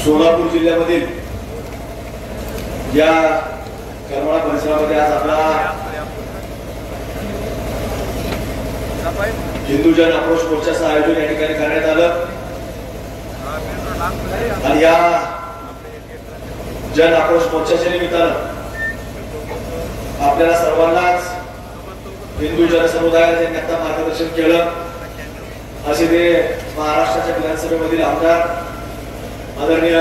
सोलापूर जिल्ह्यामधील या करमाळा परिसरामध्ये आज आपला हिंदू जन आक्रोश मोर्चाचं आयोजन या ठिकाणी करण्यात आलं आणि या जन आक्रोश मोर्चाच्या निमित्तानं आपल्याला सर्वांनाच हिंदू जनसमुदायाला त्यांनी आता मार्गदर्शन केलं असे ते महाराष्ट्राच्या विधानसभेमधील आमदार आदरणीय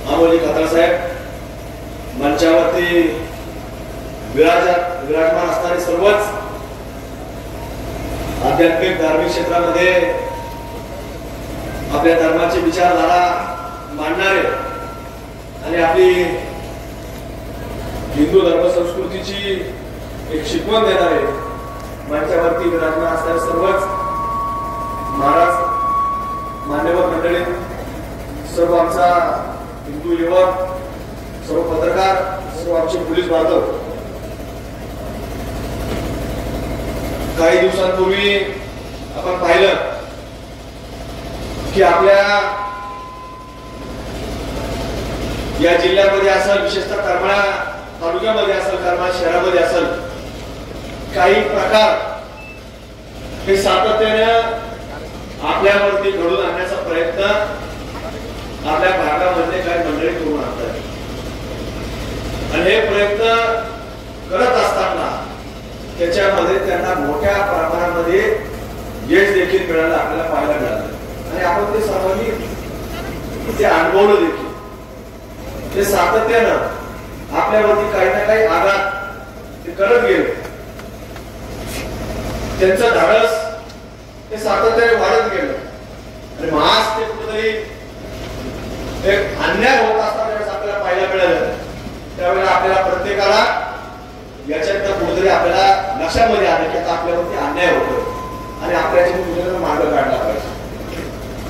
अमोली खताळ साहेब मंचावरती विराजमान असणारे सर्वच आध्यात्मिक धार्मिक क्षेत्रामध्ये आपल्या धर्माची विचारधारा मांडणारे आणि आपली हिंदू धर्म संस्कृतीची एक शिकवण देणारे मंचावरती विराजमान असणारे सर्वच महाराज मान्यवर मंडळी सर्व आमचा हिंदू युवक सर्व पत्रकार सर्व आमचे पोलीस बांधव काही दिवसांपूर्वी आपण पाहिलं की आपल्या या जिल्ह्यामध्ये असेल विशेषतः करमाळा तालुक्यामध्ये असेल करमाळा शहरामध्ये असेल काही प्रकार हे सातत्याने आपल्यावरती घडून आणण्याचा प्रयत्न आपल्या भागामध्ये काही मंडळी करून आणतात आणि हे प्रयत्न करत असताना त्याच्यामध्ये त्यांना मोठ्या प्रमाणामध्ये यश देखील मिळालं आपल्याला पाहायला मिळालं आणि आपण ते सर्वांनी ते अनुभवलं देखील ते सातत्यानं आपल्यावरती काही ना काही आघात ते करत गेले त्यांचं धाडस ते सातत्याने वाढत गेलं आणि महास ते कुठेतरी एक अन्याय होत असताना आपल्याला पाहायला मिळालं त्यावेळेला आपल्याला प्रत्येकाला याच्यात कुठेतरी आपल्याला लक्षामध्ये आलं की आता आपल्यावरती अन्याय होतो आणि आपल्याच्या कुठेतरी मार्ग काढला पाहिजे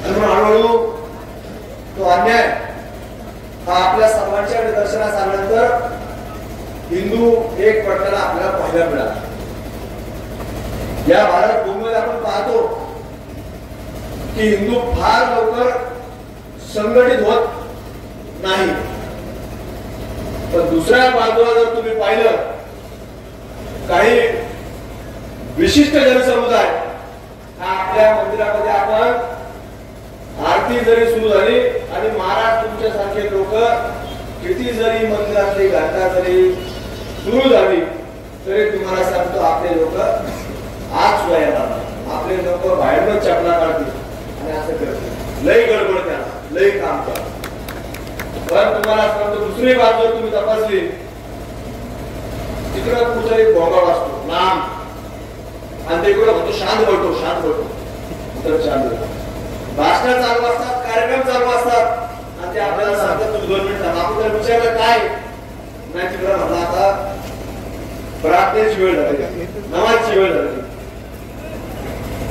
आणि म्हणून हळूहळू तो अन्याय हा आपल्या सर्वांच्या निदर्शनास आल्यानंतर हिंदू एक पडताना आपल्याला पाहायला मिळाला या भारत भूमीमध्ये आपण पाहतो की हिंदू फार लवकर संघटित होत नाही पण दुसऱ्या बाजूला जर तुम्ही पाहिलं काही विशिष्ट जनसमुदाय आपल्या मंदिरामध्ये आपण आरती जरी सुरू झाली आणि महाराज तुमच्यासारखे लोक किती जरी मंदिरातली घंटा जरी सुरू झाली तरी तुम्हाला सांगतो आपले लोक आज सुद्धा येणार आपले लोक बाहेरनं चपला काढतील आणि असं करतील लई गडबड त्याला लई काम करा पण तुम्हाला सांगतो दुसरी बाजू तुम्ही तपासली तिकडं कुठेतरी गोंगाट असतो नाम आणि तिकडे म्हणतो शांत बोलतो तर शांत भाषण चालू असतात कार्यक्रम चालू असतात आणि ते आपल्याला सांगतात तुम्ही 2 मिनिट आपण जर विचारलं काय नाही तिकडे म्हणलं आता प्रार्थनेची वेळ झाली नमाजची वेळ झाली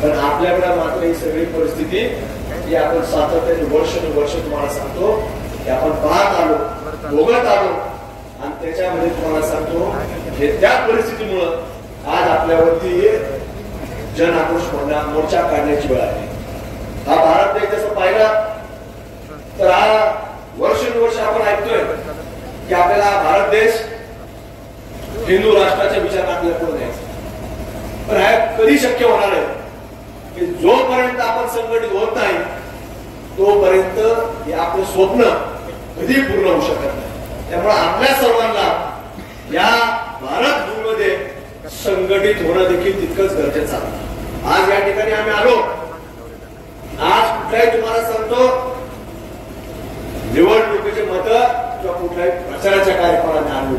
पण आपल्याकडे मात्र ही सगळी परिस्थिती ही आपण सातत्याने वर्ष तुम्हाला सांगतो की आपण पाहत आलो भोगत आलो आणि त्याच्यामध्ये तुम्हाला सांगतो हे त्या परिस्थितीमुळं आज आपल्यावरती जन आक्रोश मोर्चा काढण्याची वेळ आहे हा भारत देश जसं पाहिला तर हा वर्ष आपण ऐकतोय की आपल्याला भारत देश हिंदू राष्ट्राच्या विचारात आपल्याला पुढे न्यायचा पण हा कधी शक्य होणार आहे की जोपर्यंत आपण संघटित होत नाही तोपर्यंत हे आपलं स्वप्न कधी पूर्ण होऊ शकत नाही त्यामुळे आपल्या सर्वांना या भारत भूमीमध्ये संघटित होणं देखील तितकंच गरजेचं आहे आज या ठिकाणी आम्ही आलो आज कुठल्याही तुम्हाला सांगतो निवडणुकीचे मत किंवा कुठल्याही प्रचाराच्या कार्यक्रमाला आलो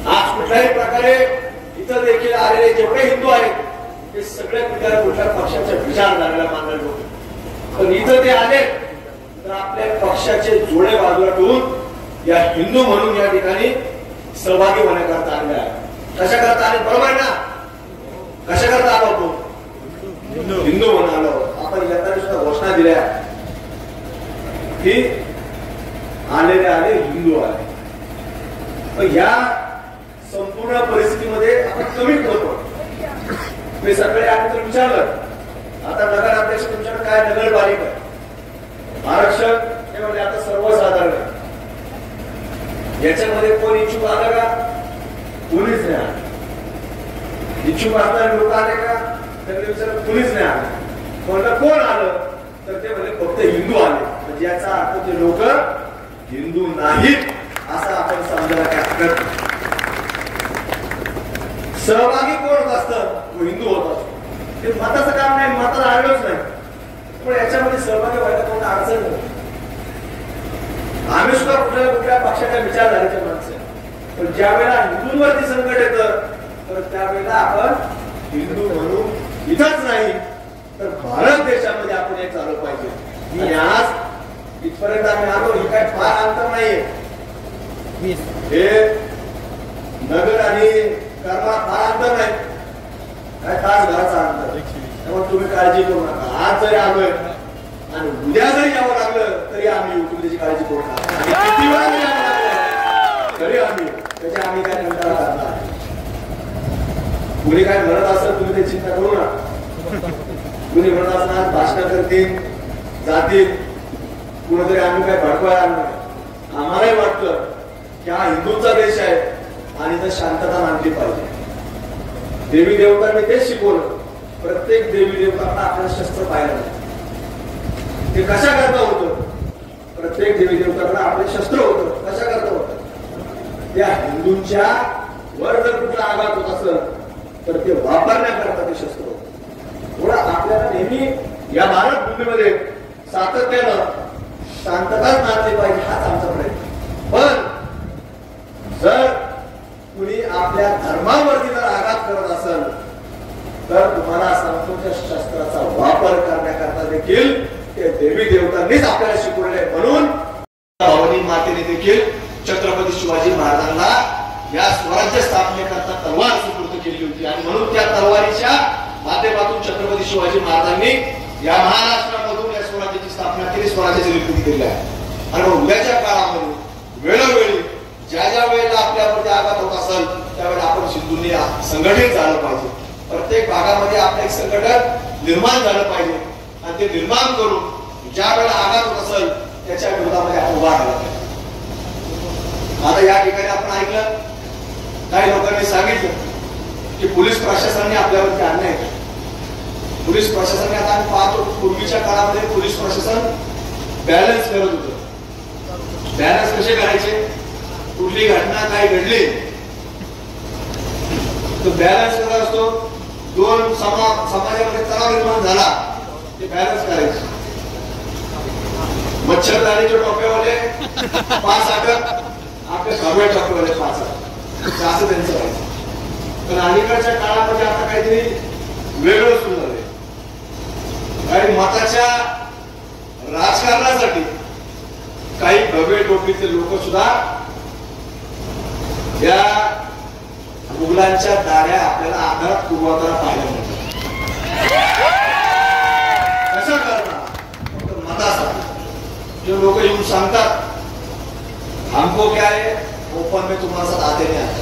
आज कुठल्याही प्रकारे इथं देखील आलेले जेवढे हिंदू आहेत ते सगळे कुठल्या पक्षाच्या विचारधारेला मानले होते पण इथं ते आले तर आपल्या पक्षाचे जोडे बाजूला ठेवून या हिंदू म्हणून या ठिकाणी सहभागी होण्याकरता आले आहे कशा करता आले बरोबर ना कशा करता आलो आपण हिंदू म्हणून आलो आपण यंदा सुद्धा घोषणा दिल्या की आलेले आले हिंदू आले पण या संपूर्ण परिस्थितीमध्ये आपण कमी करतो मी सगळे आम्ही तर विचारलं आता नगराध्यक्ष तुमच्याकडे काय नगरपालिका आरक्षण हे म्हणजे आता सर्वसाधारण आहे. याच्यामध्ये कोण इच्छुक आलं का? कोणीच नाही आलं. इच्छुक असणारे लोक आले का? त्यांनी विचारलं कोणीच नाही आलं. म्हणलं कोण आलं? तर ते म्हणजे फक्त हिंदू आले. म्हणजे याचा अर्थ ते लोक हिंदू नाहीत असं आपण समजायला काय हरकत नाही. सहभागी कोण होत असतं? तो हिंदू होत असतो. ते मताचं काम नाही, मताला आलोच नाही. पण याच्यामध्ये सहभागी व्हायला कोणता अडचण नाही. आम्ही सुद्धा कुठल्या कुठल्या पक्षाच्या विचारधारेचे माणसं. पण ज्या वेळेला हिंदूंवरती संकट येतं तर त्यावेळेला आपण हिंदू म्हणून इथंच नाही तर भारत देशामध्ये आपण एक चालू पाहिजे. मी आज इथपर्यंत आम्ही आलो, हे काय फार अंतर नाहीये. हे नगर आणि कर्मा फार अंतर नाही, काय तासभराचा अंतर. त्यामुळे तुम्ही काळजी करू नका. आज जरी आलोय आणि उद्या जरी यावं लागलं तरी आम्ही येऊ. त्याची काळजी करू नका. किती वेळा जरी यावं लागलं तरी आम्ही त्याची आम्ही काय कंटाळा करणार. कुणी काय म्हणत असेल तुम्ही ते चिंता करू नका. कुणी म्हणत असणार भाषण करतील जातील, कुणीतरी आम्ही काय भडकवायला नाही. आम्हालाही वाटतं की हा हिंदूंचा देश आहे आणि तर शांतता नांदली पाहिजे. देवी देवतांनी तेच शिकवलं. प्रत्येक देवी देवतांना आपल्याला शस्त्र पाहिलं नाही. ते कशा करता होतं? प्रत्येक देवी देवतांना आपले शस्त्र होतं. कशा करता होतं? त्या हिंदूंच्या वर जर कुठला आघात होत असेल तर ते वापरण्याकरता ते शस्त्र होतं. थोडा आपल्याला नेहमी या भारत भूमीमध्ये सातत्यानं शांतताच नांदली पाहिजे हाच आमचा प्रयत्न. पण जर कुणी आपल्या धर्मावरती जर आघात करत असेल तर तुम्हाला सांगतो त्या शस्त्राचा वापर करण्याकरता देखील ते देवी देवतांनीच आपल्याला शिकवले. म्हणून भवानी मातेने देखील छत्रपती शिवाजी महाराजांना या स्वराज्य स्थापनेकरता तलवार सुपूर्द केली होती आणि म्हणून त्या तलवारीच्या माध्यमातून छत्रपती शिवाजी महाराजांनी या महाराष्ट्रामधून या स्वराज्याची स्थापना केली, स्वराज्याची निर्मिती केली आहे. आणि उद्याच्या काळामध्ये वेळोवेळी ज्या ज्या वेळेला आपल्यावरती आघात होत असेल त्यावेळेला आपण सिंधूंनी संघटित झालं पाहिजे. प्रत्येक भागामध्ये आपलं एक संघटन निर्माण झालं पाहिजे आणि ते निर्माण करून ज्या वेळेला आघात होत असेल त्याच्या विरोधामध्ये आपण उभा राहिला पाहिजे. आता या ठिकाणी आपण ऐकलं, काही लोकांनी सांगितलं की पोलीस प्रशासनाने आपल्यावरती अन्याय केला. पोलीस प्रशासनाने आता आम्ही पाहतो पूर्वीच्या काळामध्ये पोलीस प्रशासन बॅलन्स करत होतं. बॅलन्स कसे करायचे? कुठली घटना काय घडली तो बॅलन्स करत असतो. दोन समाजामध्ये तणाव निर्माण झाला ते बॅलन्स करायचे. मच्छरदारीच्या टोप्यावाले 5 अटक, आपल्या भगव्या टोप्यावाले 5 अटक, असं त्यांचं व्हायचं. पण अलीकडच्या काळामध्ये आता काहीतरी वेगळं सुरू झालंय. काही मताच्या राजकारणासाठी काही भगवे टोपीचे लोक सुद्धा या मुघलांच्या दाऱ्या आपल्याला आधारात पुरवताना पाहायला मिळतात. कशा करणार? फक्त मतासाठी. जो लोक येऊन सांगतात हमको क्या है, ओपन में तुम्हारे साथ आते नहीं आते,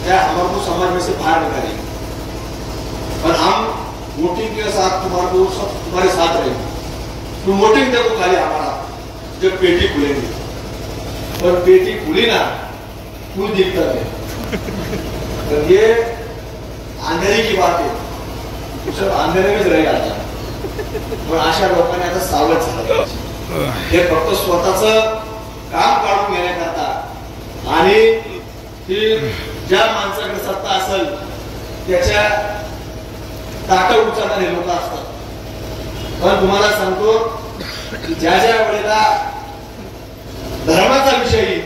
क्या हमारे को समाज में से बाहर निकालेंगे, और हम वोटिंग के साथ तुम्हारे साथ रहेंगे. तुम वोटिंग देखो खाली हमारा जब पेटी खुलेंगी, और पेटी खुली ना कुछ दिखता नहीं. तो ये अंधेरी की बात है, सब अंधेरे में रह जाता. पण अशा लोकांनी आता सावध झालं. हे फक्त स्वतःच काम काढून घेण्याकरता आणि ज्या माणसाकडे सत्ता असेल त्याच्या ताकद उचलणारे लोक असतात. पण तुम्हाला सांगतो की ज्या ज्या वेळेला धर्माचा विषयी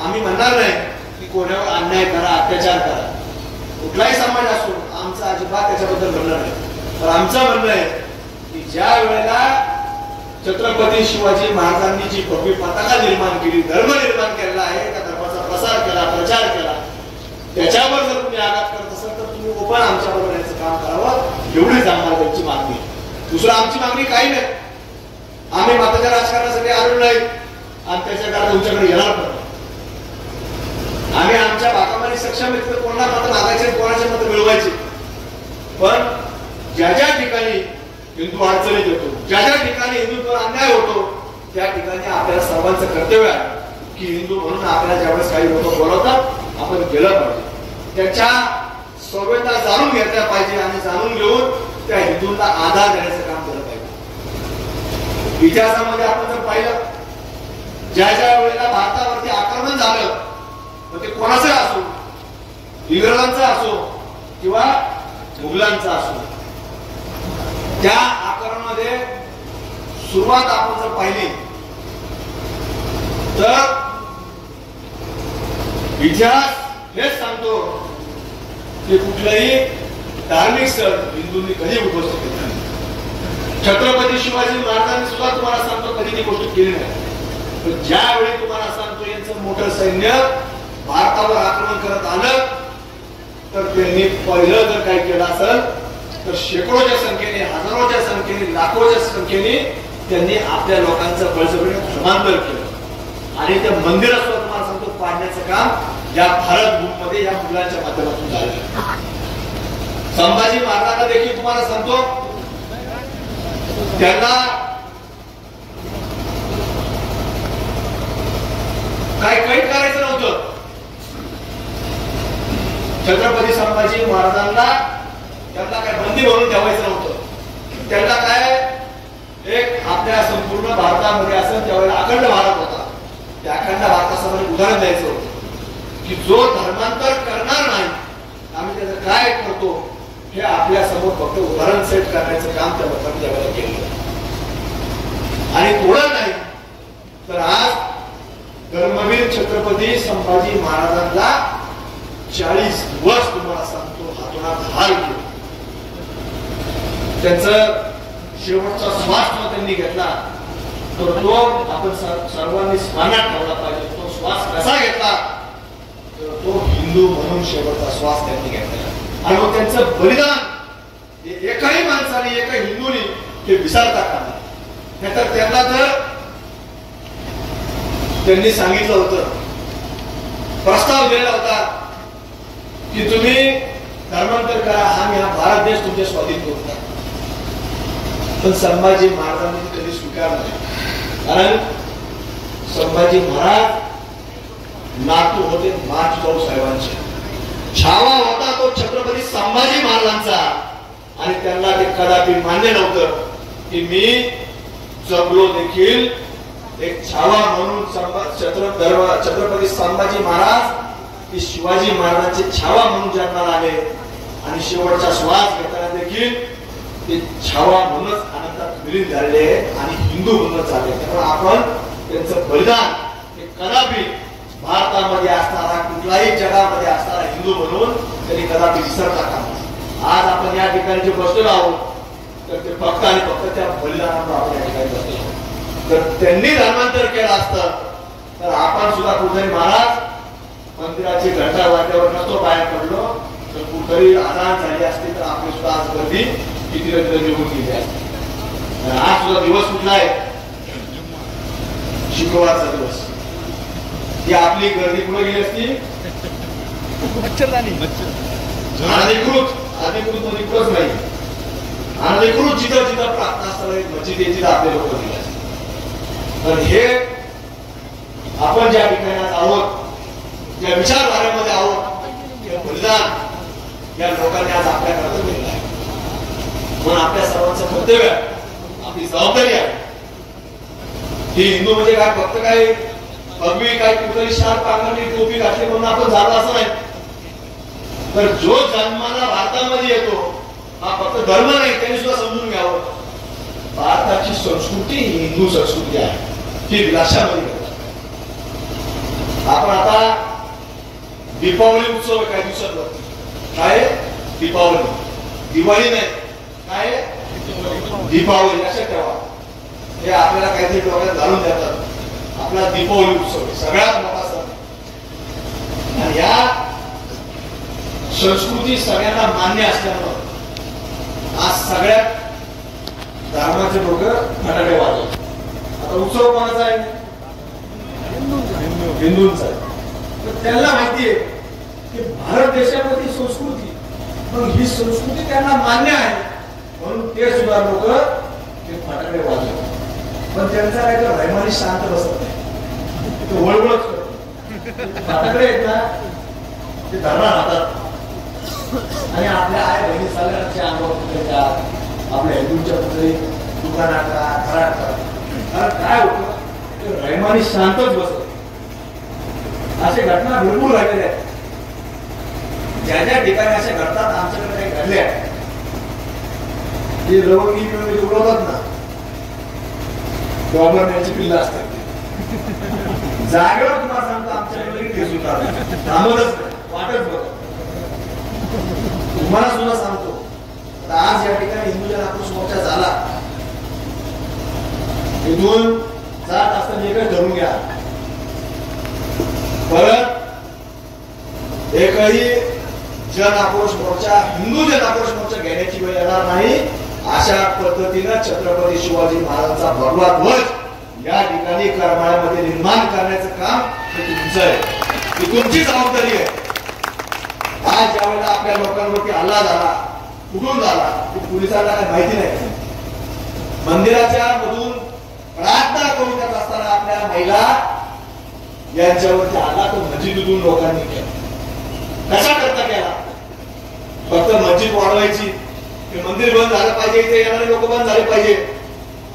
आम्ही म्हणणार नाही की कोणावर अन्याय करा, अत्याचार करा, कुठलाही समाज असो, आमचा अजिबात त्याच्याबद्दल म्हणणार नाही. तर आमचं म्हणणं आहे की ज्या वेळेला छत्रपती शिवाजी महाराजांनी जी भव्य पताका निर्माण केली, धर्म निर्माण केलेला आहे, त्या धर्माचा प्रसार केला, प्रचार केला, त्याच्यावर जर तुम्ही आघात करत असाल तर तुम्ही ओपन आमच्या बरोबर याचं काम करावं, एवढीच आम्हाला त्यांची मागणी. दुसरं आमची मागणी काही नाही. आम्ही मताच्या राजकारणासाठी आलो नाही आणि त्याच्याकडे तुमच्याकडे येणार पण. आम्ही आमच्या भागामध्ये सक्षम आहेत, कोणाला मत मागायचे, कोणाचे मत मिळवायचे. पण ज्या ज्या ठिकाणी हिंदू अडचणीत येतो, ज्या ज्या ठिकाणी हिंदुत्वावर अन्याय होतो त्या ठिकाणी आपल्याला सर्वांचं कर्तव्य आहे की हिंदू म्हणून आपल्याला ज्यावेळेस काही लोक बोलवतात आपण गेलं पाहिजे, त्याच्या संवेदना जाणून घेतल्या पाहिजे आणि जाणून घेऊन त्या हिंदूंना आधार देण्याचं काम केलं पाहिजे. इतिहासामध्ये आपण जर पाहिलं, ज्या ज्या वेळेला भारतावरती आक्रमण झालं, तर ते कोणाचं असो, इंग्रजांचं असो किंवा मुघलांचं असो, त्या आक्रमणामध्ये सुरुवात आपण जर पाहिली तर इतिहास हेच सांगतो की कुठलंही धार्मिक स्थळ हिंदूंनी कधी उद्ध्वस्त केलं नाही. छत्रपती शिवाजी महाराजांनी सुद्धा तुम्हाला सांगतो कधी ती गोष्ट केली नाही. पण ज्यावेळी तुम्हाला सांगतो यांचं मोठं सैन्य भारतावर आक्रमण करत आलं, तर त्यांनी पहिलं जर काही केलं असेल तर शेकडोच्या संख्येने, हजारोच्या संख्येने, लाखोच्या संख्येने त्यांनी आपल्या लोकांचं बळजबरीने धर्मांतर केलं आणि त्या मंदिरात तुम्हाला सांगतो पाडण्याचं काम या भारत भूमीमध्ये या मुलांच्या माध्यमातून झालं. संभाजी महाराजांना देखील तुम्हाला सांगतो त्यांना काय कैद करायचं नव्हतं. छत्रपती संभाजी महाराजांना त्यांना काय बंदी म्हणून ठेवायचं नव्हतं. त्यांना काय एक आपल्या संपूर्ण भारतामध्ये असं त्यावेळेला अखंड भारत होता, त्या अखंड भारतासमोर उदाहरण द्यायचं होतं की जो धर्मांतर करणार नाही आम्ही त्याचं काय करतो हे आपल्या समोर फक्त उदाहरण सेट करण्याचं काम त्या लोकांनी त्यावेळेला केलं. आणि थोडं नाही तर आज धर्मवीर छत्रपती संभाजी महाराजांना 40 दिवस तुम्हाला सांगतो हातोहात हाल केला. त्यांचं शेवटचा श्वास जो त्यांनी घेतला तर तो आपण सर्वांनी स्मरणात ठेवला पाहिजे. तो श्वास कसा घेतला तर तो हिंदू म्हणून शेवटचा श्वास त्यांनी घेतला आणि मग त्यांचं बलिदान एकाही माणसाने, एका हिंदूने ते विसरता कामा नये. नाहीतर त्यांना जर त्यांनी सांगितलं होतं, प्रस्ताव दिलेला होता की तुम्ही धर्मांतर करा, आम्ही हा भारत देश तुमच्या स्वाधीन करू. पण संभाजी महाराजांनी कधी स्वीकारलं नाही, कारण संभाजी महाराज नातू होते माचभाऊ साहेबांचे. छावा होता तो छत्रपती संभाजी महाराजांचा आणि त्यांना ते कदापि मान्य नव्हतं की मी जगलो देखील एक छावा म्हणून छत्रपती संभाजी महाराज शिवाजी महाराजांचे छावा म्हणून जन्माला आले आणि शेवटचा श्वास घेताना देखील ते छावा म्हणूनच अनंतात विलीन झालेले आणि हिंदू म्हणूनच झाले. त्यामुळे आपण त्यांचं बलिदान हे कदापि भारतामध्ये असणारा, कुठलाही जगामध्ये असणारा हिंदू म्हणून त्यांनी कदापि विसरता कामा नये. आज आपण या ठिकाणी जे बसलेलो आहोत तर ते फक्त आणि फक्त त्या बलिदानावर आपण या ठिकाणी बसलेलो आहोत. जर त्यांनी धर्मांतर केलं असतं तर आपण सुद्धा कुठेतरी महाराज मंदिराची घंटा वाट्यावर नसतो बाहेर पडलो तर कुठेतरी आजान झाली असते तर आपली सुद्धा आज गर्दी किती निघून गेली असते. आज सुद्धा दिवस कुठला आहे? शुक्रवारचा दिवस. ही आपली गर्दी कुठे गेली असती? अधिकृत मध्ये कुठंच नाही. अधिकृत जिथं जिथं प्रार्थना स्थळ मस्जिद तिथं आपले लोक गेले असते. पण हे आपण ज्या ठिकाणी आहोत, ज्या विचारधारेमध्ये आहोत, त्या बलिदान या लोकांनी आज आपल्या कर्तव्य दिलं आहे. म्हणून आपल्या सर्वांचं कर्तव्य आहे, आपली जबाबदारी आहे ही हिंदू म्हणजे काय फक्त काय पदवी काय कुठेतरी शार्प पांघरली टोपी घातली म्हणून आपण झालो असं नाही. तर जो जन्माला भारतामध्ये येतो हा फक्त धर्म नाही, त्यांनी सुद्धा समजून घ्यावं भारताची संस्कृती ही हिंदू संस्कृती आहे, ही विलासामध्ये आपण आता दीपावली उत्सव काही दिवसात काय दीपावली, दिवाळी नाही काय दीपावली लक्षात ठेवा. हे आपल्याला काहीतरी डोक्यात घालून देतात. आपला दीपावली उत्सव सगळ्यात मोठा सण आणि या संस्कृती सगळ्यांना मान्य असल्यामुळे आज सगळ्यात धर्माचे लोक फटाके वाजवतात. आता उत्सव कोणाचा आहे? हिंदूंचा आहे. तर त्यांना माहितीये की भारत देशामध्ये संस्कृती, मग ही संस्कृती त्यांना मान्य आहे म्हणून ते सुद्धा लोक ते फटाके वाजवतात. पण त्यांचा काय तो रहिमानी शांत बसत नाही, तो वळवळच करतो. फाटाकडे येत ना ते धरणा राहतात आणि आपल्या आई बहिणी सगळ्यांच्या अंगावर आपल्या हिंदूंच्या पुढे दुकानात घरात कारण काय होतं रहिमानी शांतच बसत. असे घटना भरपूर घडलेल्या आहेत. ज्या ज्या ठिकाणी अशा घडतात आमच्याकडे काही घडल्या जे रवंगी उडवतात ना गव्हर्नमेंटची पिल्लं असतात जागेवर तुम्हाला सांगतो आमच्याकडे केस उतरतात थांबतच वाटच बघ. तुम्हाला सुद्धा सांगतो आज या ठिकाणी हिंदू जन आक्रोश मोर्चा झाला इथून जात असताना एकच धरून घ्या परत एकही जन आक्रोश मोर्चा हिंदू जन आक्रोश मोर्चा घेण्याची वेळ येणार नाही. अशा पद्धतीनं छत्रपती शिवाजी महाराजांचा भगवा ध्वज या ठिकाणी करमाळ्यामध्ये निर्माण करण्याचं काम हे तुमचं आहे, ही तुमची जबाबदारी आहे. आज ज्यावेळेला आपल्या लोकांवरती हल्ला झाला कुठून झाला पोलिसांना काही माहिती नाही. मंदिराच्या मधून प्रार्थना करून करत असताना आपल्या महिला यांच्यावरती हल्ला तो मस्जिदीतून लोकांनी केला. कशा करता केला? फक्त मस्जिद वाढवायची, मंदिर बंद झालं पाहिजे, इथे येणारे लोक बंद झाले पाहिजे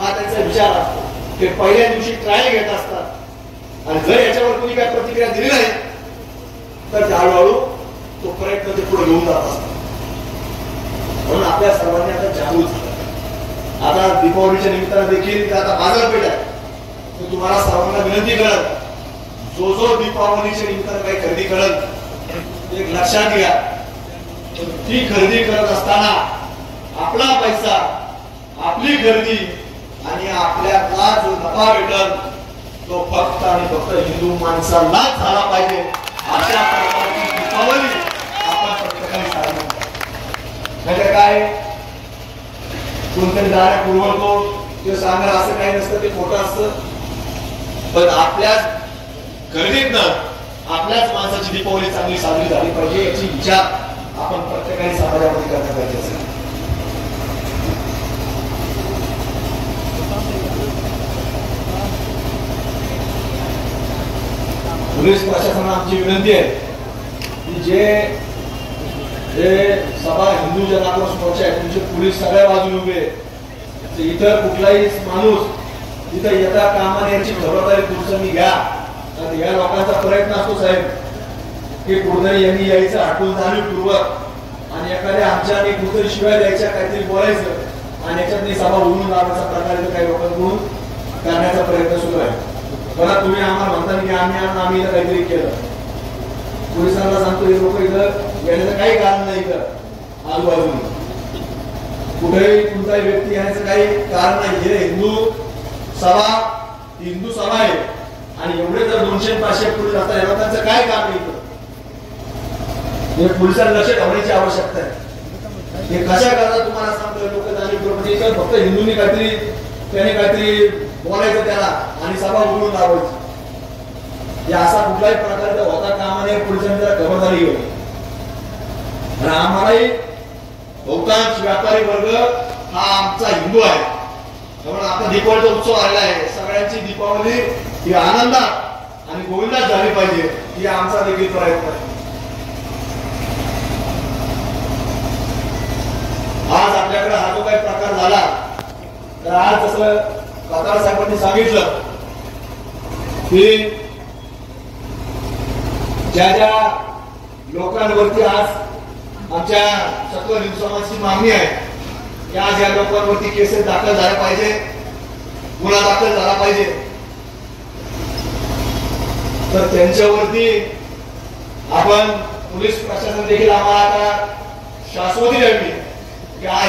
हा त्यांचा विचार असतो. ते पहिल्या दिवशी ट्रायल घेत असतात आणि जर याच्यावर कोणी काय प्रतिक्रिया दिली नाही तर हळूहळू तो प्रयत्न ते पुढे घेऊन जात असतात. म्हणून आपल्या सर्वांनी आता जागृत झालं. आता दीपावलीच्या निमित्तानं देखील आता बाजारपेठ आहे, तर तुम्हाला सर्वांना विनंती करत जो जो दीपावलीच्या निमित्तानं काही खरेदी करत एक लक्षात घ्या ती खरेदी करत असताना आपला पैसा आपली खरेदी आणि आपल्याला जो नफा भेटल तो फक्त आणि फक्त हिंदू माणसालाच झाला पाहिजे. अशा प्रकारची दीपावली आपण प्रत्येकाने साजरी करावी. काय कोणतरी दारा पुरवतो ते सांगणार असं काही नसतं, ते खोटं असतं. पण आपल्याच खरेदीतनं आपल्याच माणसाची दीपावली चांगली साजरी झाली पाहिजे याची विचार आपण प्रत्येकाने समाजामध्ये करण्यात पाहिजे असेल. पोलीस प्रशासनाला आमची विनंती आहे की जे सभा हिंदू जन आक्रोश मोर्चा आहे तुमचे पोलीस सगळ्या बाजूने उभे, इतर कुठलाही माणूस इथं येता कामा याची खबरदारी तुमचं घ्या. या लोकांचा प्रयत्न असतो साहेब की कुठेतरी यांनी यायचं हटून जाणीवपूर्वक आणि एखाद्या आमच्या आणि कुठेतरी शिवाय द्यायच्या काहीतरी बोलायचं आणि याच्यात सभा उडून लावण्याचा प्रकार काही लोकांकडून करण्याचा प्रयत्न सुरू आहे. बघा तुम्ही आम्हाला म्हणता की आम्ही इथं काहीतरी केलं, पोलिसांना सांगतो हे लोक इथं येण्याचं काही कारण नाही. इथं आजूबाजूला कुठेही कोणताही व्यक्ती येण्याचं काही कारण नाही. हे हिंदू सभा आहे आणि एवढे जर 200-500 पोलीस असतात याला त्यांचं काय काम आहे? हे पोलिसांना लक्ष ठेवण्याची आवश्यकता आहे. हे कशा करता तुम्हाला सांगतो लोक जाणीव फक्त हिंदूंनी काहीतरी त्याने काहीतरी बोलायचं त्याला आणि सभा उघडून लावायची असा कुठलाही प्रकारचा होता कामा नये. पोलिसांनी त्याला खबरदारी घेऊ. आम्हालाही बहुतांश व्यापारी वर्ग हा आमचा हिंदू आहे, त्यामुळे आता दीपावलीचा उत्सव आलेला आहे. सगळ्यांची दीपावली ही आनंदात आणि गोविंदात झाली पाहिजे ही आमचा देखील प्रयत्न आहे. आज आपल्याकडे हा जो काही प्रकार झाला तर आज जसं काकाळ साहेबांनी सांगितलं की ज्या ज्या लोकांवरती आज आमच्या सकल हिंदू समाजाची मागणी आहे की आज या लोकांवरती केसेस दाखल झाल्या पाहिजे, गुन्हा दाखल झाला पाहिजे, तर त्यांच्यावरती आपण पोलीस प्रशासन देखील आम्हाला आता शाश्वती द्यावी की हा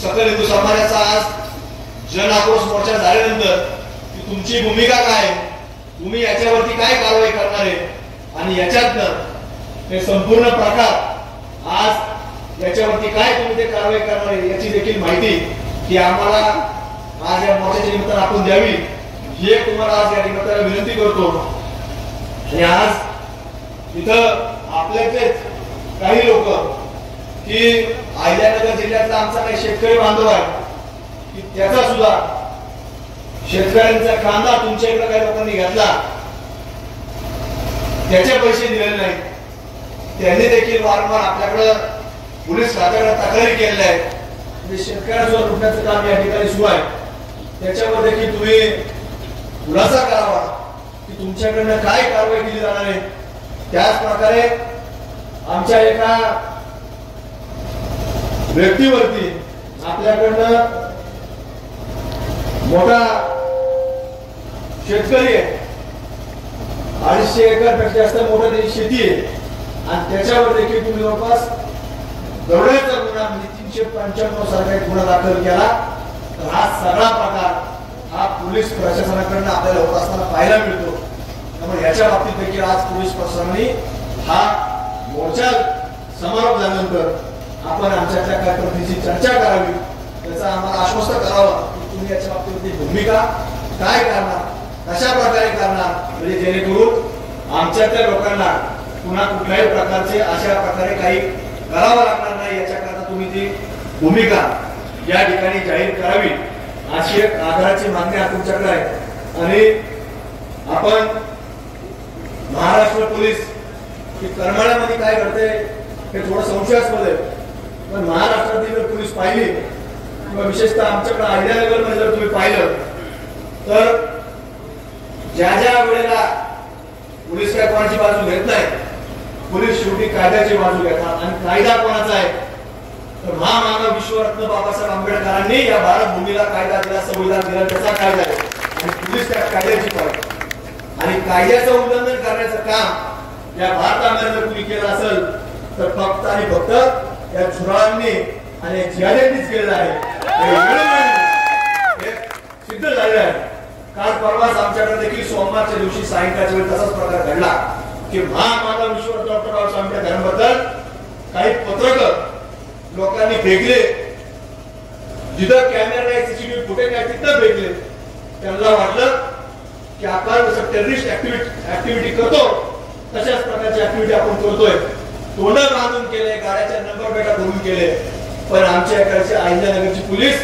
सकल हिंदू समाजाचा आज जन आक्रोश मोर्चा झाल्यानंतर तुमची भूमिका काय, तुम्ही याच्यावरती काय कारवाई करणार आहे आणि याच्यातनं हे संपूर्ण प्रकार आज याच्यावरती काय तुम्ही ते कारवाई करणार आहे याची देखील माहिती की आम्हाला आज या मोर्चाच्या निमित्तानं आपण द्यावी ही एक तुम्हाला आज या निमित्तानं विनंती करतो. आणि आज इथं आपल्याचेच काही लोक की अहिल्यानगर जिल्ह्यातला आमचा काही शेतकरी बांधव आहे की त्याचा सुद्धा शेतकऱ्यांचा कांदा तुमच्याकडे काही लोकांनी घेतला, त्याचे पैसे दिलेले नाही, त्यांनी देखील वारंवार आपल्याकडे पोलीस खात्याकडे तक्रारी केलेल्या आहेत. म्हणजे शेतकऱ्यांवर लुटण्याचं काम या ठिकाणी सुरू आहे. त्याच्यावर देखील तुम्ही खुलासा करावा की तुमच्याकडनं काय कारवाई केली जाणार आहे. त्याच प्रकारे आमच्या एका व्यक्तीवरती आपल्याकडनं मोठा शेतकरी आहे, 250 एकर पेक्षा जास्त मोठं त्याची शेती आहे आणि त्याच्यावर देखील तुम्ही जवळपास दरोड्याचा गुन्हा म्हणजे 395 सारखा एक गुन्हा दाखल केला. तर हा सगळा प्रकार हा पोलीस प्रशासनाकडून आपल्याला होत असताना पाहायला मिळतो. त्यामुळे याच्या बाबतीत देखील आज पोलीस प्रशासनाने हा मोर्चा समारोप झाल्यानंतर आपण आमच्यातल्या काय प्रतिनिधीशी चर्चा करावी, त्याचा आम्हाला आश्वस्त करावा की तुम्ही याच्या बाबतीत भूमिका काय करणार, कशा प्रकारे करणार, म्हणजे जेणेकरून आमच्यातल्या लोकांना पुन्हा कुठल्याही प्रकारचे अशा प्रकारे काही करावं लागणार नाही. याच्याकरता तुम्ही ती भूमिका या ठिकाणी जाहीर करावी अशी एक आधाराची मागणी आज तुमच्याकडे आहे. आणि आपण महाराष्ट्र पोलीस की करमाळ्यामध्ये काय करते हे थोडं संशयास्पद आहे, पण महाराष्ट्रातील जर पोलीस पाहिली किंवा विशेषतः आमच्याकडे अहिल्यानगर मध्ये जर तुम्ही पाहिलं तर ज्या ज्या वेळेला पोलीस काय कोणाची बाजू घेत नाही, पोलीस शेवटी कायद्याची बाजू घेतात. आणि कायदा कोणाचा आहे तर महामानव विश्वरत्न बाबासाहेब आंबेडकरांनी या भारत भूमीला कायदा दिला, संविधान दिलं, त्याचा कायदा आहे आणि पोलीस त्या कायद्याची पाळतात. आणि कायद्याचं उल्लंघन करण्याचं काम या भारतामध्ये जर कुणी केलं असेल तर फक्त आणि फक्त या झुरळांनी आणि जिहाद्यांनीच केलेलं आहे. हे सिद्ध झालेलं आहे. काल परवाच आमच्याकडे देखील सोमवारच्या दिवशी सायंकाळच्या वेळी तसाच प्रकार घडला की महामानव विश्वरत्न डॉक्टर बाबासाहेब आंबेडकरांबद्दल काही पत्रक लोकांनी फेकले, जिथं कॅमेरा नाही, सीसीटीव्ही फुटेज नाही तिथं फेकले. त्यांना वाटलं की आपण जसं टेररिस्ट ऍक्टिव्हिटी करतो तशाच प्रकारची ऍक्टिव्हिटी आपण करतोय. तोंड बांधून केले, गाड्याच्या नंबर प्लेटा धरून केले. पण आमच्या इकडचे अहिल्यानगरची पोलीस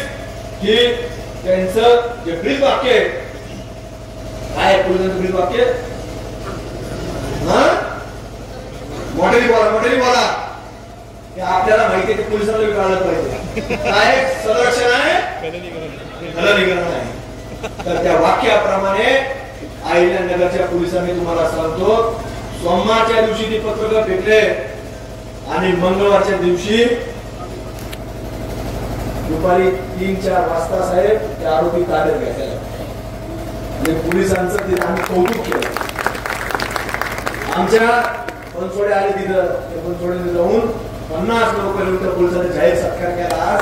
ही त्यांचं जे ब्रीज वाक्य आहे, काय पोलिसांचं ब्रीज वाक्य, मोठेली बोला हे आपल्याला माहिती आहे, पोलिसांना कळलं पाहिजे. काय संरक्षण आहे, खलनिग्रहण आहे. तर त्या वाक्याप्रमाणे अहिल्यानगरच्या पोलिसांनी तुम्हाला सांगतो सोमवारच्या दिवशी ती पत्रक फेकले आणि मंगळवारच्या दिवशी दुपारी 3-4 वाजता साहेब ते आरोपी ताब्यात घेतले. आणि पोलिसांचं तिथे आम्ही कौतुक केलं. आमच्या बनसोडे आले तिथं, ते बनसोडे जाऊन 50 लोक येऊन पोलिसांनी जाहीर सत्कार केला. आज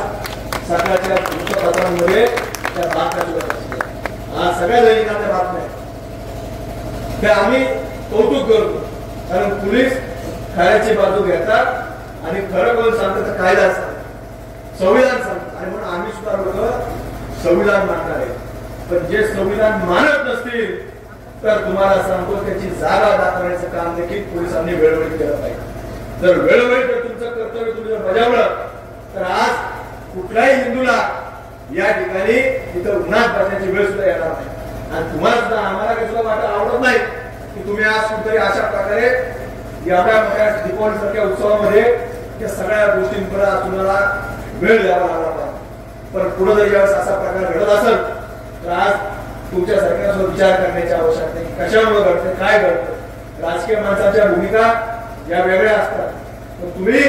सकाळच्या वृत्तपत्रांमध्ये त्या बातम्या सगळ्या दैनिकांना त्या बातम्या ते आम्ही कौतुक करतो. कारण पोलीस खऱ्याची बाजू घेतात आणि खरं कोण सांगतात तर कायदा सांगतात, संविधान सांगतात. आणि म्हणून आम्ही सुद्धा लोक संविधान मानणार आहे. पण जे संविधान मानत नसतील तर तुम्हाला सांगतो त्याची जागा दाखवण्याचं काम देखील पोलिसांनी वेळोवेळी केलं पाहिजे. जर वेळोवेळी जर तुमचं कर्तव्य तुम्ही जर बजावलं तर आज कुठल्याही हिंदूला या ठिकाणी तिथं उन्हात बसण्याची वेळ सुद्धा येणार नाही. आणि तुम्हाला सुद्धा आम्हाला काही सुद्धा वाटत आवडत नाही की तुम्ही आज कुठेतरी अशा प्रकारे एवढ्या मोठ्या दीपावली सारख्या उत्सवामध्ये त्या सगळ्या गोष्टींकडे तुम्हाला वेळ द्यावा लागला पाहिजे. पण पुढे जर यावेळेस असा प्रकार घडत असेल तर आज तुमच्यासारख्या विचार करण्याची आवश्यकता आहे. कशामुळे घडते, काय घडतं. राजकीय माणसाच्या भूमिका या वेगळ्या असतात, पण तुम्ही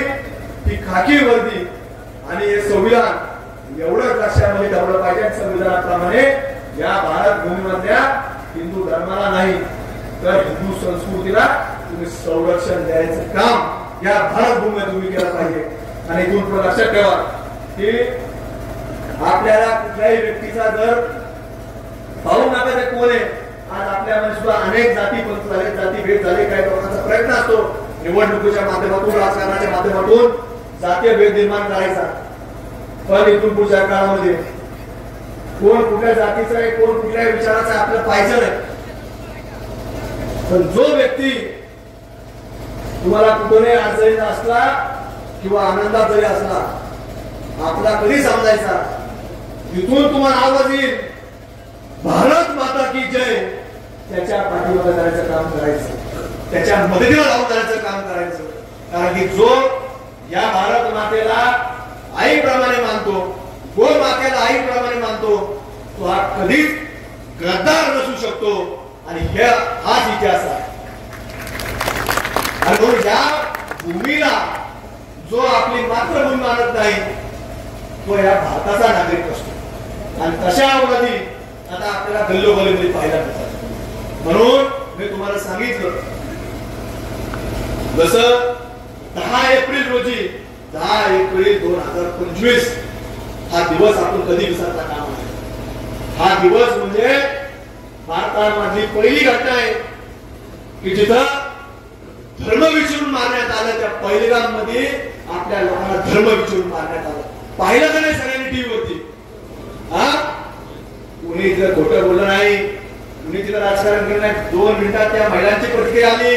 ती खाकी वर्दी आणि हे संविधान एवढंच लक्षामध्ये ठेवलं पाहिजे. संविधानाप्रमाणे या भारत भूमीमधल्या हिंदू धर्माला नाही तर हिंदू संस्कृतीला तुम्ही संरक्षण द्यायचं काम या भारत भूमीत तुम्ही केलं पाहिजे. आणि इथून पुढे लक्षात ठेवा की आपल्याला कुठल्याही व्यक्तीचा जर पाहू नका ते कोण आहे. आज आपल्यामध्ये सुद्धा अनेक जाती पंथ झाले, जाती भेद झाले. काही लोकांचा प्रयत्न असतो निवडणुकीच्या माध्यमातून, राजकारणाच्या माध्यमातून जातीय भेद निर्माण करायचा. पण इथून पुढच्या काळामध्ये कोण कुठल्या जातीचा आहे, कोण कुठल्या विचाराचा आहे आपल्याला पाहिजे नाही. पण जो व्यक्ती तुम्हाला कुठे अडचणीत असला किंवा आनंदात जरी असला आपला कधी समजायचा, इथून तुम्हाला आवाज येईल भारत माता की जय त्याच्या पाठीमागे जाण्याचं काम करायचं, त्याच्या मदतीला जाऊन जाण्याचं काम करायचं. कारण की जो या भारत मातेला आईप्रमाणे मानतो, गो मातेला आईप्रमाणे मानतो, तो हा कधीच गद्दार नसू शकतो. आणि हाच इतिहास आहे. आणि म्हणून या भूमीला जो आपली मातृभूमी मानत नाही तो या भारताचा नागरिक असतो. आणि तशा अवधी आता आपल्याला गल्लोगल्लीमध्ये पाहायला मिळतात. म्हणून मी तुम्हाला सांगितलं जसं 10 एप्रिल रोजी 10 एप्रिल 2025 हा दिवस आपण कधी विसरता कामा नये. हा दिवस म्हणजे भारतामधली पहिली घटना आहे की जिथं धर्म विचारून मारण्यात आलं. त्या पहिलगाम मध्ये आपल्या लोकांना धर्म विचारून मारण्यात आलं. पाहिलं का नाही सगळ्यांनी टीव्हीवरती? हा, कुणी तिथं खोटं बोललं नाही, कुणी तिथं राजकारण केलं नाही. 2 मिनिटात त्या महिलांची प्रतिक्रिया आली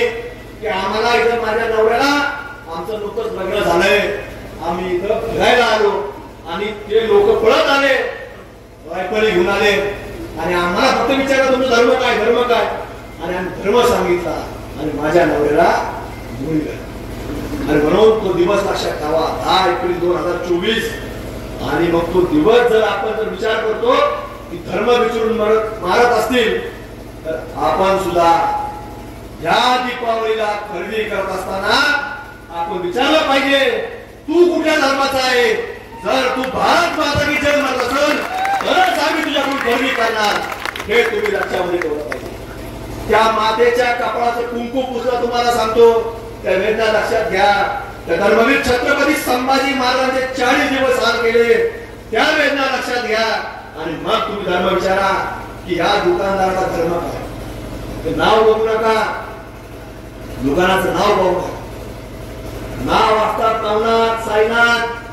की आम्हाला इथं माझ्या नवऱ्याला आमचं नुकतंच लग्न झालंय, आम्ही इथं फिरायला आलो आणि ते लोक पळत आले, रायफली घेऊन आले आणि आम्हाला फक्त विचारलं तुमचं धर्म काय, धर्म काय, आणि आम्ही धर्म सांगितला आणि माझ्या नवऱ्याला घेऊन गेला. आणि म्हणून तो दिवस लक्षात ठेवा 10 एप्रिल 2024. आणि मग तो दिवस जर आपण जर विचार करतो की धर्म विचारून मारत असतील तर आपण सुद्धा या दीपावलीला खरेदी करत असताना आपण विचारलं पाहिजे तू कुठल्या धर्माचा आहे. जर तू भारत माता की जय म्हणत असेल तरच आम्ही तुझ्याकडून खरेदी करणार, हे तुम्ही लक्षामध्ये ठेवलं पाहिजे. त्या मातेच्या कपाळाचं कुंकू पुसलं तुम्हाला सांगतो, त्या वेदना लक्षात घ्या. त्या धर्मवीर छत्रपती संभाजी महाराजांचे 40 दिवस हाल केले, त्या वेदना लक्षात घ्या. आणि मग तुम्ही धर्म विचारा की या दुकानदाराचा धर्म काय. ते नाव बघू नका, दुकानाचं नाव बघू नका. नाव असतात नवनाथ, साईनाथ,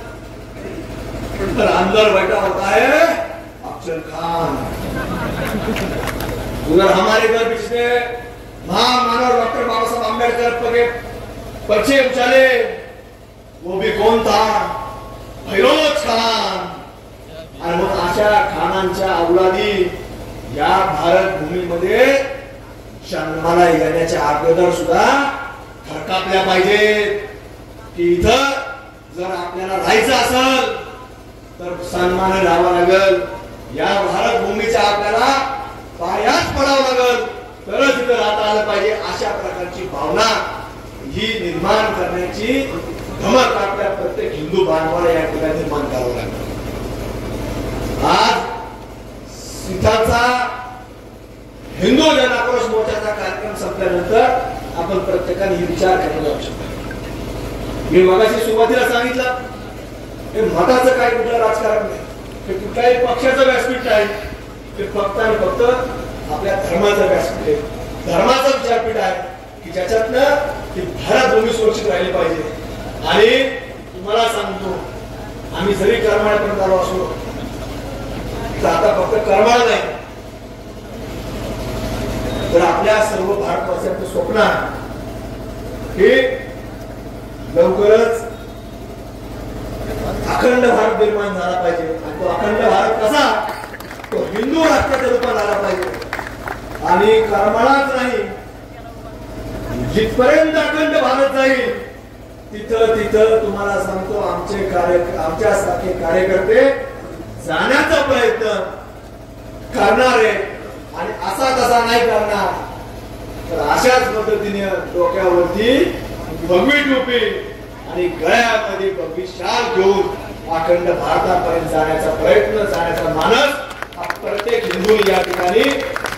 तर अंदर बैठा होता है अफजल खान. उधर हमारे घर पिछले महामानव डॉक्टर बाबा साहब अम्बेडकर के पर्चे उछाले, वो भी कौन था, फिरोज खान. आणि मग अशा खानांच्या अवलादी या भारत भूमीमध्ये जन्माला येण्याच्या अगोदर सुद्धा थरकापल्या पाहिजेत की इथं जर आपल्याला राहायचं असेल तर सन्मानाने राहावं लागेल. या भारत भूमीच्या आपल्याला पायाच पडावं लागेल तरच इथं राहता आलं पाहिजे. अशा प्रकारची भावना ही निर्माण करण्याची धमक आपल्या प्रत्येक हिंदू बांधवाला या ठिकाणी निर्माण करावं लागेल. आज सिद्धाचा हिंदू जन आक्रोश मोर्चाचा कार्यक्रम संपल्यानंतर आपण प्रत्येकाने विचार करायला आवश्यक आहे. मी मगाशी सुरुवातीला सांगितलं हे मताचं काय कुठलं राजकारण नाही, हे कुठल्याही पक्षाचं व्यासपीठ आहे, ते फक्त आणि फक्त आपल्या धर्माचं व्यासपीठ आहे, धर्माचं विचारपीठ आहे की ज्याच्यातनं ती भारत भूमी सुरक्षित राहिली पाहिजे. आणि तुम्हाला सांगतो आम्ही जरी करमाळ्यापर्यंत आलो असलो तर आता फक्त करमाळा नाही तर आपल्या सर्व भारतवासियांचं स्वप्न आहे की लवकरच अखंड भारत निर्माण झाला पाहिजे. आणि तो अखंड भारत कसा, तो हिंदू राष्ट्राच्या रूपात आला पाहिजे. आणि करमाळाच नाही, जिथपर्यंत अखंड भारत जाईल तिथं तिथं तुम्हाला सांगतो आमच्यासारखे कार्यकर्ते जाण्याचा प्रयत्न करणार आहे. आणि असा तसा नाही करणार तर अशाच पद्धतीने डोक्यावरती भगवी टोपी आणि गळ्यामध्ये भगवी शाल घेऊन अखंड भारतापर्यंत जाण्याचा प्रयत्न, जाण्याचा मानस हा प्रत्येक हिंदूने या ठिकाणी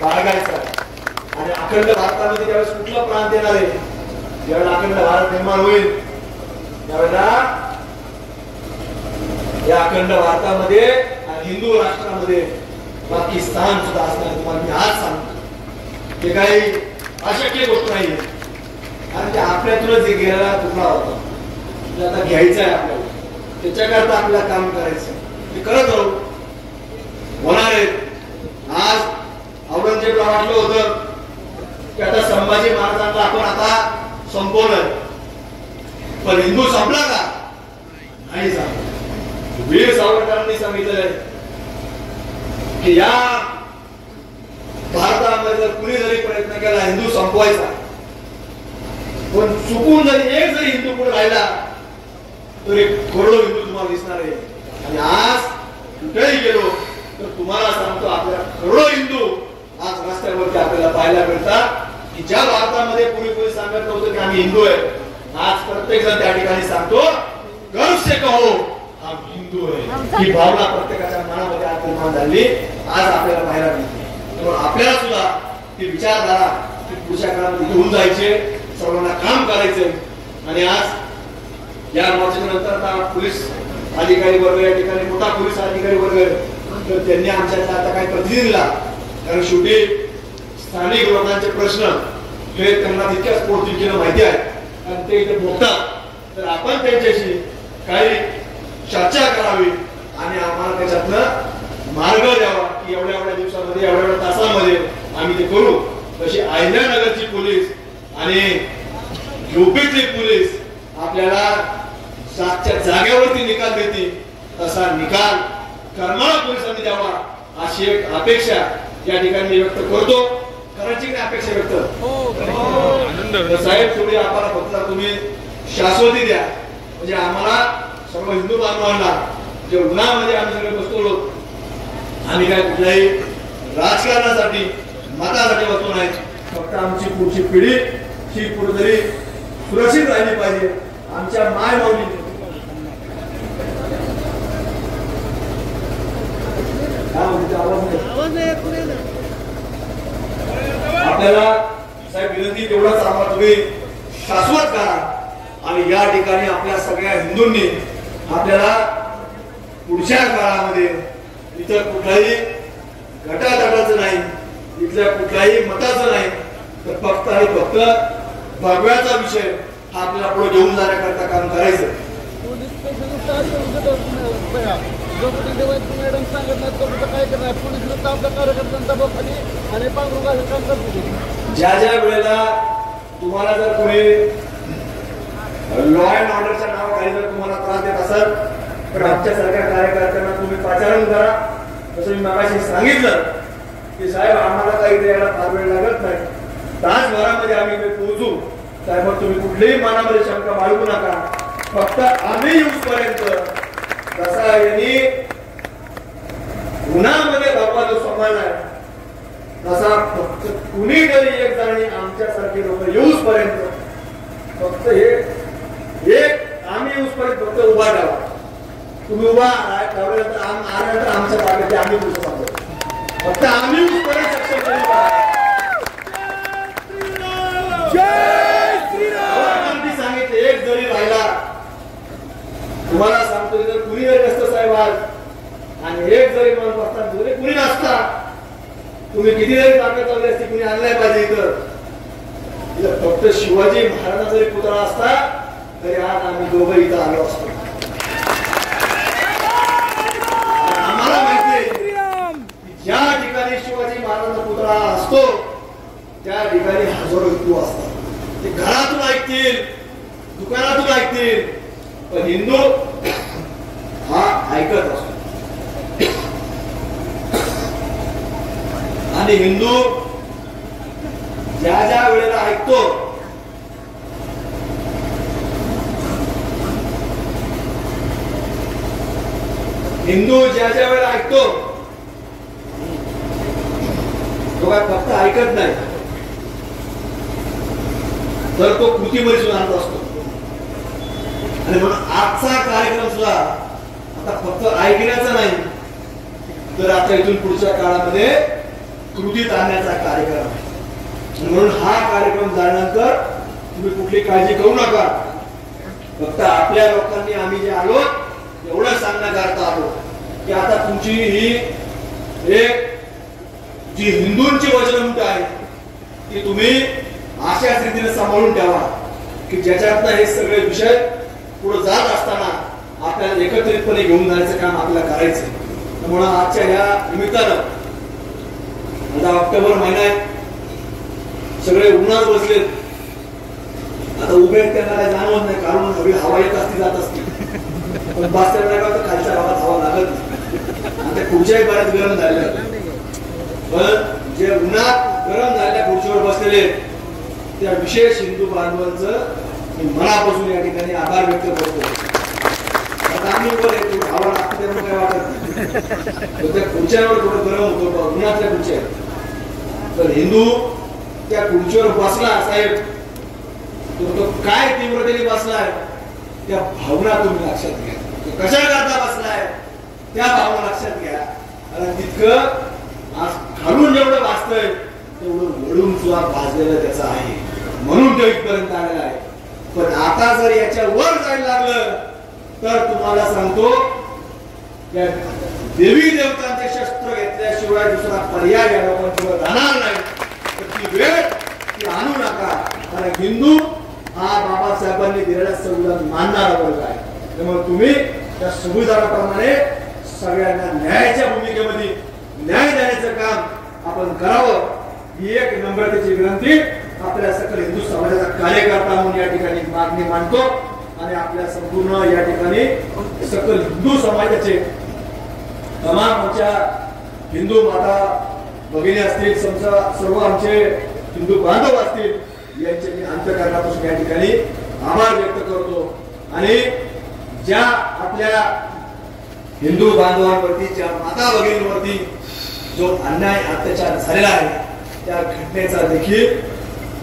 बाळगायचा. आणि अखंड भारतामध्ये ज्यावेळेस कुठला प्रांत येणार आहे, ज्यावेळेला अखंड भारत निर्माण होईल त्यावेळेला या अखंड भारतामध्ये हिंदू राष्ट्रामध्ये पाकिस्तान सुद्धा असणार. तुम्हाला मी आज सांगतो ते काही अशक्य गोष्ट नाही. आणि ते आपल्यातूनच जे गेलेला तुकडा होता ते आता घ्यायचा आहे आपल्याला, त्याच्याकरता आपल्याला काम करायचं, ते करत राहू. होणार आहे. आज औरंगजेबला वाटलं होतं की आता संभाजी महाराजांना आपण आता संपवलं, पण हिंदू संपला का? नाही संपला. वीर सावरकरांनी सांगितलेलं आहे की या भारतामध्ये जर कुणी जरी प्रयत्न केला हिंदू संपवायचा, पण चुकून जरी एक जरी हिंदू पुढे राहिला तरी करोडो हिंदू तुम्हाला दिसणार आहे. आणि आज कुठेही गेलो तर तुम्हाला सांगतो आपल्या करोडो हिंदू आज रस्त्यावरती आपल्याला पाहायला मिळतात की ज्या भारतामध्ये पूर्वी सांगत नव्हतं की आम्ही हिंदू आहे, आज प्रत्येक जण त्या ठिकाणी सांगतो गर्व से कहो हम हिंदू आहे. ही भावना प्रत्येकाच्या मनामध्ये आज निर्माण झाली, आज आपल्याला पाहायला मिळते. तर आपल्याला सुद्धा ती विचारधारा की पुढच्या काळात घेऊन जायचे, सर्वांना काम करायचे. आणि आज या मोर्चानंतर पोलीस अधिकारी वर्ग या ठिकाणी मोठा पोलीस अधिकारी वर्ग तर त्यांनी आमच्याकडे आता काही प्रतिनिधी दिला, कारण शेवटी स्थानिक लोकांचे प्रश्न हे त्यांना तितक्याच पोटतिडकीनं माहिती आहे आणि ते इथे बोलतात. तर आपण त्यांच्याशी काही चर्चा करावी आणि आम्हाला त्याच्यातनं मार्ग द्यावा की एवढ्या एवढ्या दिवसामध्ये एवढ्या तासामध्ये आम्ही ते करू. तशी अहिल्यानगरची पोलीस आणि यूपीतली पोलीस आपल्याला जागच्या जागेवरती निकाल देतील, तसा निकाल करमाळा पोलिसांनी द्यावा अशी एक अपेक्षा या ठिकाणी व्यक्त करतो. करायची काय अपेक्षा व्यक्त साहेब, थोडी आम्हाला फक्त तुम्ही शाश्वती द्या, म्हणजे आम्हाला सर्व हिंदू बांधवांना जे उन्हामध्ये आम्ही सगळे बसतो, आम्ही काय कुठल्याही राजकारणासाठी मतासाठी बसतो नाही. फक्त आमची पुढची पिढी ही कुठेतरी सुरक्षित राहिली पाहिजे. आमच्या माय माऊली आपल्याला साहेब विनंती तेवढाच आम्हाला तुम्ही शाश्वत करा आणि या ठिकाणी आपल्या सगळ्या हिंदूंनी आपल्याला पुढच्या काळामध्ये इथं कुठलाही गटातटाचं नाही, इथल्या कुठल्याही मताचं नाही, तर फक्त आणि फक्त भगव्याचा विषय हा आपल्याला पुढे घेऊन जाण्याकरता काम करायचं. ज्या ज्या वेळेला तुम्हाला जर कोणी लॉ अँड ऑर्डरच्या नावाखाली जर तुम्हाला त्रास देत असेल तर आमच्यासारख्या कार्यकर्त्यांना तुम्ही पाचारण करा. जसं मी मगाशी सांगितलं की साहेब आम्हाला काही द्यायला फार वेळ लागत नाही, तासभरामध्ये आम्ही ते पोहोचू. साहेब तुम्ही कुठल्याही मनामध्ये शंका बाळगू नका, फक्त आम्ही येऊपर्यंत जसा यांनी उन्हामध्ये बाबा जो सांभाळलाय तसा फक्त कुणीतरी एक जणांनी आमच्यासारखे लोक येऊपर्यंत फक्त हे एक आम्ही येऊपर्यंत फक्त उभा राहा. तुम्ही उभा राहिल्यानंतर आल्यानंतर आमच्या ताब्यात आम्ही पुढचं सांगतो, फक्त आम्ही येऊपर्यंत सक्षम करू. सांगितलं एक जरी राहिला, तुम्हाला सांगतो जर कुणी जरी नसतं साहेब आज आणि एक जरी म्हणत असतात जरी कुणी नसता, तुम्ही किती जरी ताकद लावली असती कुणी आणलाय पाहिजे इथं फक्त शिवाजी महाराजांचा जरी पुतळा असता तरी आज आम्ही दोघं इथं आलो असतो. आम्हाला माहिती ज्या ठिकाणी शिवाजी महाराजांचा पुतळा असतो त्या ठिकाणी हजारो हिंदू असतात. ते घरातून ऐकतील, दुकानातून ऐकतील, पण हिंदू हा ऐकत असतो. आणि हिंदू ज्या ज्या वेळेला ऐकतो तो काय फक्त ऐकत नाही तर तो कृतीमध्ये सुद्धा आणत असतो. आणि म्हणून आजचा कार्यक्रम सुद्धा आता फक्त ऐकण्याचा नाही तर आता इथून पुढच्या काळामध्ये कृतीत आणण्याचा कार्यक्रम आहे. म्हणून हा कार्यक्रम झाल्यानंतर तुम्ही कुठली काळजी करू नका, फक्त आपल्या लोकांनी आम्ही जे आलो एवढं सांगण्याकरता आलो की आता तुमची ही एक जी हिंदूंची वचनमुठ आहे ती तुम्ही अशाच रीतीने सांभाळून ठेवा की ज्याच्यातनं हे सगळे विषय पुढे जात असताना आपल्याला एकत्रितपणे घेऊन जाण्याचं काम आपल्याला करायचं. म्हणून आजच्या या निमित्तानं आता ऑक्टोबर महिना आहे, सगळे उन्हात बसलेत, आता उभे त्यांना काही जाणवत नाही कारण हवी हवा येत असती जात असते, पण बसत्या खालच्या भागात हवा लागत नाही. आता खुर्च्याही बऱ्याच गरम झाल्या, पण जे उन्हात गरम झालेल्या खुर्चीवर बसलेले त्या विशेष हिंदू बांधवांचं मी मनापासून या ठिकाणी आभार व्यक्त करतो. आता आम्ही बोले हवा लागते त्यामुळे काय वाटत नाही. त्या खुर्च्यांवर थोडं गरम होतो उन्हातल्या खुर्च्या. तर हिंदू त्या खुर्चीवर बसला साहेब, तो काय तीव्रतेने बसलाय त्या भावना तुम्ही लक्षात घ्या. कशा करता बसलाय त्या भावना लक्षात घ्या. आणि तितकं आज खालून जेवढं भासतंय तेवढं वळून सुद्धा भाजलेलं त्याचं आहे, म्हणून तो इथपर्यंत आलेला आहे. पण आता जर याच्या वर जायला लागलं तर तुम्हाला सांगतो देवी देवतांचे शस्त्र घेतल्याशिवाय दुसरा पर्याय या लोकांशिवाय राहणार नाही. तर ती वेळ ती आणू नका. कारण हिंदू हा बाबासाहेबांनी दिलेला संविधान मानणारा वर्ग आहे. त्यामुळे तुम्ही त्या संविधानाप्रमाणे सगळ्यांना न्यायाच्या भूमिकेमध्ये न्याय देण्याचं काम आपण करावं ही एक नम्रतेची विनंती आपल्या सकल हिंदू समाजाचा कार्यकर्ता म्हणून या ठिकाणी मागणी मांडतो. आणि आपल्या संपूर्ण या ठिकाणी सकल हिंदू समाजाचे तमाम आमच्या हिंदू माता भगिनी असतील, सर्व आमचे हिंदू बांधव असतील यांचे मी अंतःकरणापासून या ठिकाणी आभार व्यक्त करतो. आणि ज्या आपल्या हिंदू बांधवांवरती, ज्या माता भगिनींवरती जो अन्याय अत्याचार झालेला आहे त्या घटनेचा देखील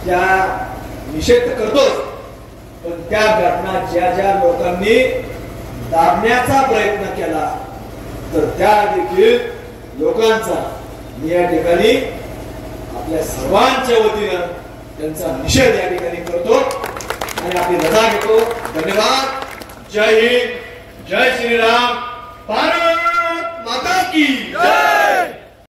त्या निषेध करतोच. पण त्या घटना ज्या ज्या लोकांनी दाबण्याचा प्रयत्न केला तर त्या देखील लोकांचा मी या ठिकाणी आपल्या सर्वांच्या वतीनं त्यांचा निषेध या ठिकाणी करतो आणि आपली रजा घेतो. धन्यवाद. जय हिंद, जय श्रीराम.